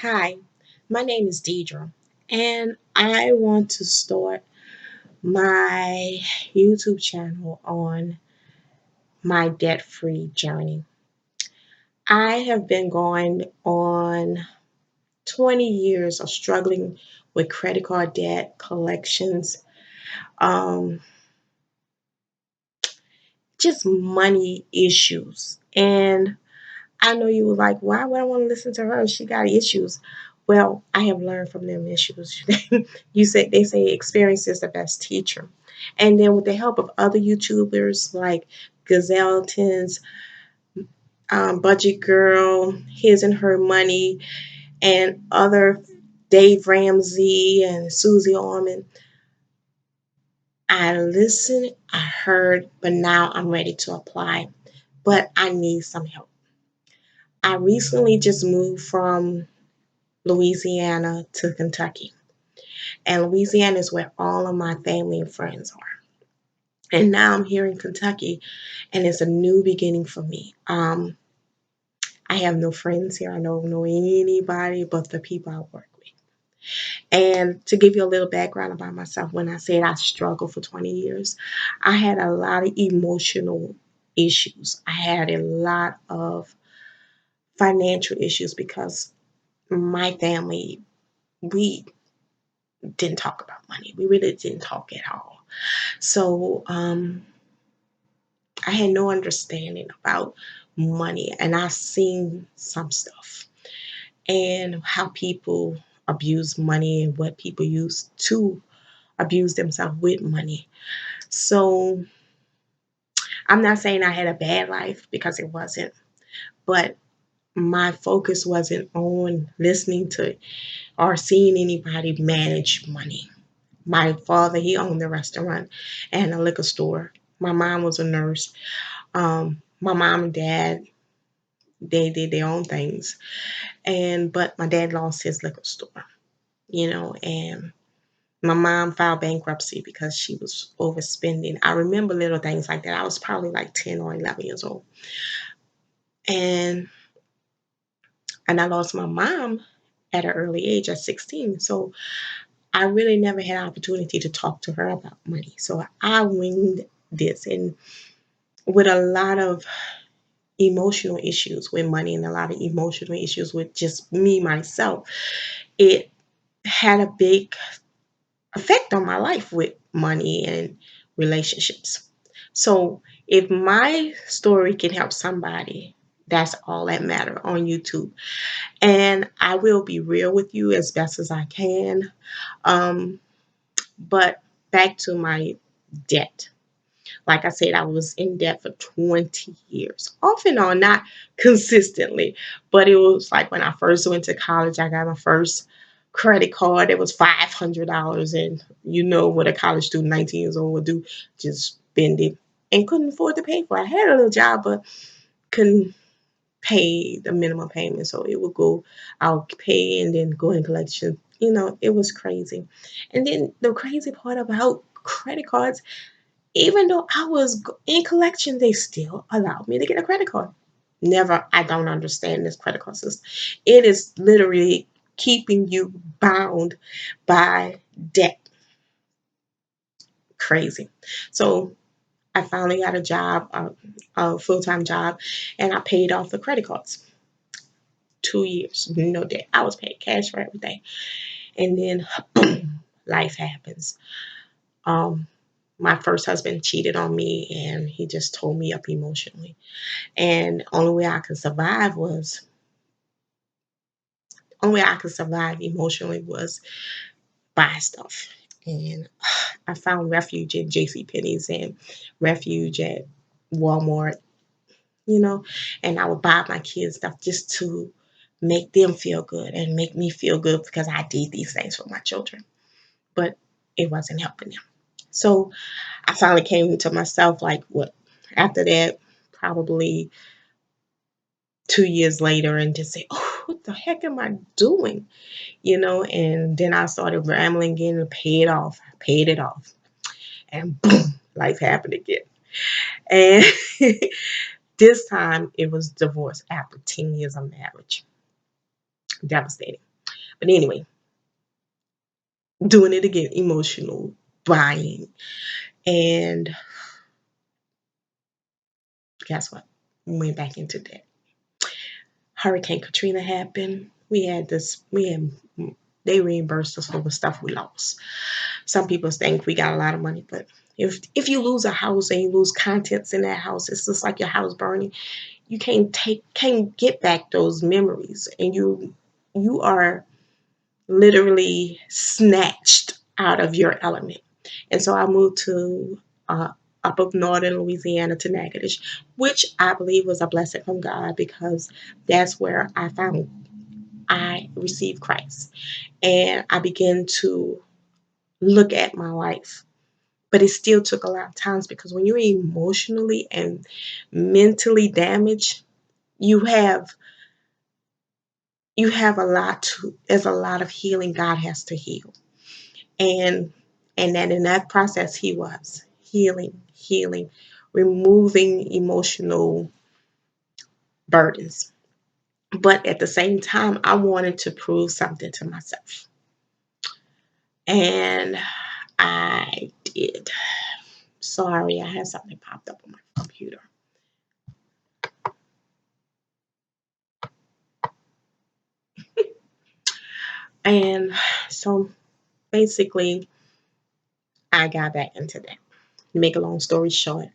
Hi, my name is Deidre, and I want to start my YouTube channel on my debt free journey. I have been going on 20 years of struggling with credit card debt, collections, um, just money issues. And I know you were like, why would I want to listen to her? She got issues. Well, I have learned from them issues. They say experience is the best teacher. And then with the help of other YouTubers like Gazelleton's, Budget Girl, His and Her Money, and other Dave Ramsey and Susie Orman, I listened, I heard, but now I'm ready to apply. But I need some help. I recently just moved from Louisiana to Kentucky. And Louisiana is where all of my family and friends are. And now I'm here in Kentucky, and it's a new beginning for me. I have no friends here. I don't know anybody but the people I work with. And to give you a little background about myself, when I said I struggled for 20 years, I had a lot of emotional issues. I had a lot of financial issues because my family, we didn't talk about money. We really didn't talk at all. So I had no understanding about money, and I seen some stuff and how people abuse money and what people use to abuse themselves with money. So I'm not saying I had a bad life because it wasn't, but my focus wasn't on listening to or seeing anybody manage money. My father, he owned a restaurant and a liquor store. My mom was a nurse. My mom and dad, they did their own things. But my dad lost his liquor store, and my mom filed bankruptcy because she was overspending. I remember little things like that. I was probably like 10 or 11 years old. And and I lost my mom at an early age at 16. So I really never had an opportunity to talk to her about money. So I winged this, and with a lot of emotional issues with money and a lot of emotional issues with just me myself, it had a big effect on my life with money and relationships. So if my story can help somebody, that's all that matter on YouTube. And I will be real with you as best as I can. Um, but back to my debt. Like I said, I was in debt for 20 years, off and on, not consistently. But it was like when I first went to college, I got my first credit card. It was $500. And you know what a college student, 19 years old, would do, just spend it and couldn't afford to pay for it. I had a little job, but couldn't pay the minimum payment. So it would go, I'll pay and then go in collection. It was crazy. And then the crazy part about credit cards, even though I was in collection, they still allowed me to get a credit card. Never, I don't understand this credit card system. It is literally keeping you bound by debt. Crazy. So I finally got a job, a full time job, and I paid off the credit cards. 2 years, no debt. I was paid cash for everything. And then boom, life happens. Um, my first husband cheated on me and he just tore me up emotionally. And only way I could survive emotionally was buy stuff. And I found refuge in JC Penney's and refuge at Walmart, you know, and I would buy my kids stuff just to make them feel good and make me feel good because I did these things for my children. But it wasn't helping them. So I finally came to myself like what after that, probably 2 years later, and just say, oh, what the heck am I doing? And then I started rambling again and pay it off. I paid it off. And boom, life happened again. And this time it was divorce after 10 years of marriage. Devastating. But anyway, doing it again, emotional buying. And guess what? Went back into debt. Hurricane Katrina happened. They reimbursed us for the stuff we lost. Some people think we got a lot of money, but if you lose a house and you lose contents in that house, it's just like your house burning. You can't get back those memories, and you are literally snatched out of your element. And so I moved to up of northern Louisiana to Natchitoches, which I believe was a blessing from God because that's where I received Christ. And I began to look at my life. But it still took a lot of times because when you're emotionally and mentally damaged, you have there's a lot of healing God has to heal. And that in that process he was healing, removing emotional burdens. But at the same time, I wanted to prove something to myself. And I did. Sorry, I had something popped up on my computer. And so basically, I got back into that. To make a long story short,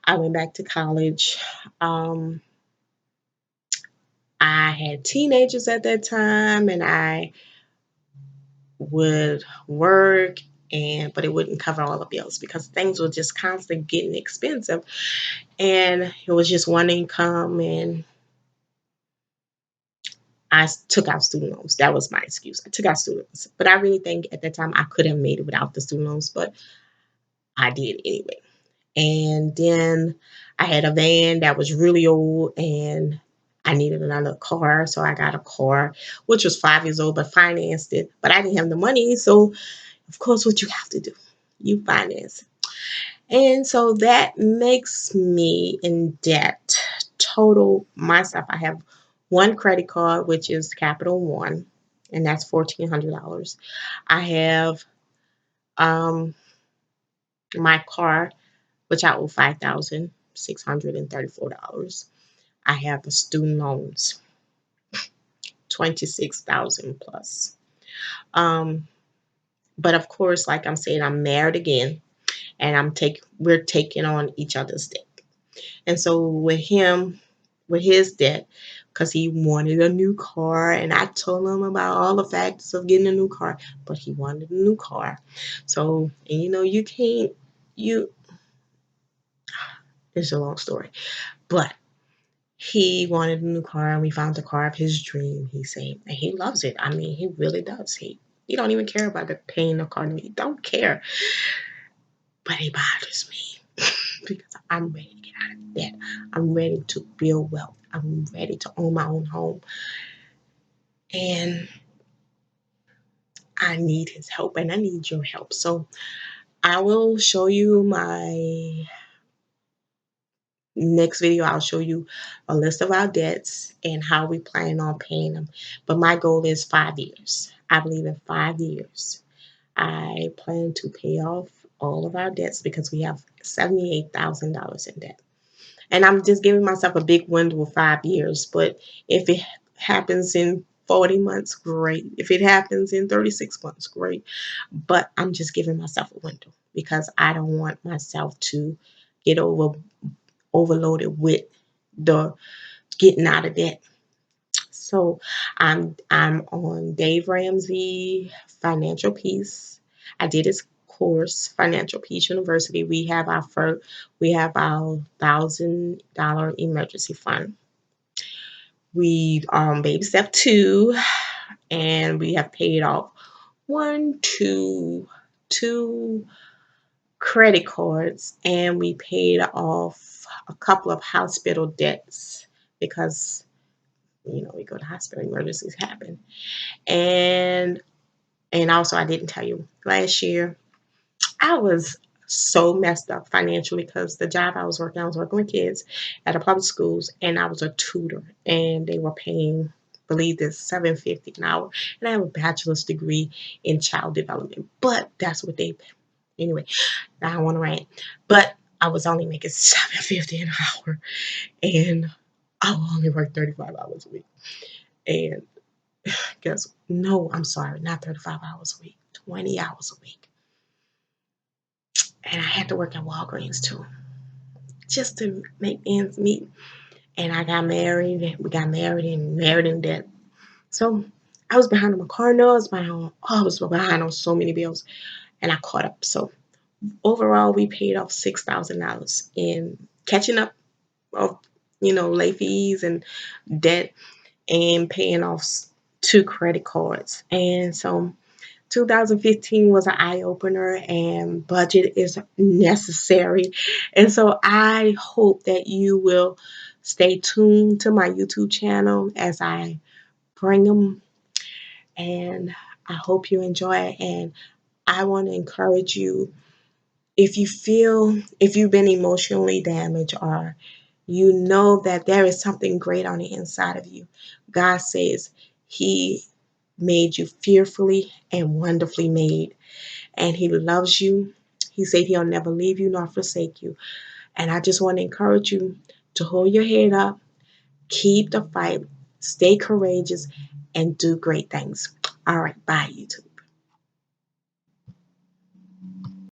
I went back to college. Um, I had teenagers at that time, and I would work, but it wouldn't cover all the bills because things were just constantly getting expensive, and it was just one income, and I took out student loans. That was my excuse. I took out student loans, but I really think at that time I could have made it without the student loans, but I did anyway. And then I had a van that was really old, and I needed another car, so I got a car, which was 5 years old, but financed it. But I didn't have the money, so of course, what you have to do, you finance. And so that makes me in debt. Total myself, I have one credit card, which is Capital One, and that's $1,400. I have um, my car, which I owe $5,634. I have the student loans, 26,000 plus. Um, but of course, like I'm saying, I'm married again, and we're taking on each other's debt. And so with him, with his debt, because he wanted a new car, and I told him about all the factors of getting a new car, but he wanted a new car. So, and you can't, you, it's a long story, but he wanted a new car, and we found the car of his dream. He said, and he loves it. I mean, he really does. He don't even care about the paying the car. He don't care, but it bothers me because I'm ready to get out of debt. I'm ready to build wealth. I'm ready to own my own home. And I need his help and I need your help. So I will show you my next video. I'll show you a list of our debts and how we plan on paying them. But my goal is 5 years. I believe in 5 years. I plan to pay off all of our debts because we have $78,000 in debt. And I'm just giving myself a big window of 5 years. But if it happens in 40 months, great. If it happens in 36 months, great. But I'm just giving myself a window because I don't want myself to get overloaded with the getting out of debt. So I'm on Dave Ramsey Financial Peace. I did his course, Financial Peace University. We have our $1,000 emergency fund. We baby step two, and we have paid off two credit cards, and we paid off a couple of hospital debts because we go to hospital, emergencies happen. And also, I didn't tell you, last year I was so messed up financially because the job I was working with kids at a public schools, and I was a tutor, and they were paying. believe this, $7.50 an hour, and I have a bachelor's degree in child development. But that's what they anyway. I don't want to rant, but I was only making $7.50 an hour, and I will only work 35 hours a week. And guess no, I'm sorry, not 35 hours a week, 20 hours a week, and I had to work at Walgreens too, just to make ends meet. And I got married. We got married in debt. So I was behind on my car notes, I was behind on so many bills, and I caught up. So overall, we paid off $6,000 in catching up of late fees and debt, and paying off two credit cards. And so 2015 was an eye opener, and budget is necessary. And so I hope that you will stay tuned to my YouTube channel as I bring them, and I hope you enjoy it. And I want to encourage you, if you've been emotionally damaged, or you know that there is something great on the inside of you, God says He made you fearfully and wonderfully made, and He loves you. He said He'll never leave you nor forsake you. And I just want to encourage you to hold your head up, keep the fight, stay courageous, and do great things. All right, bye, YouTube.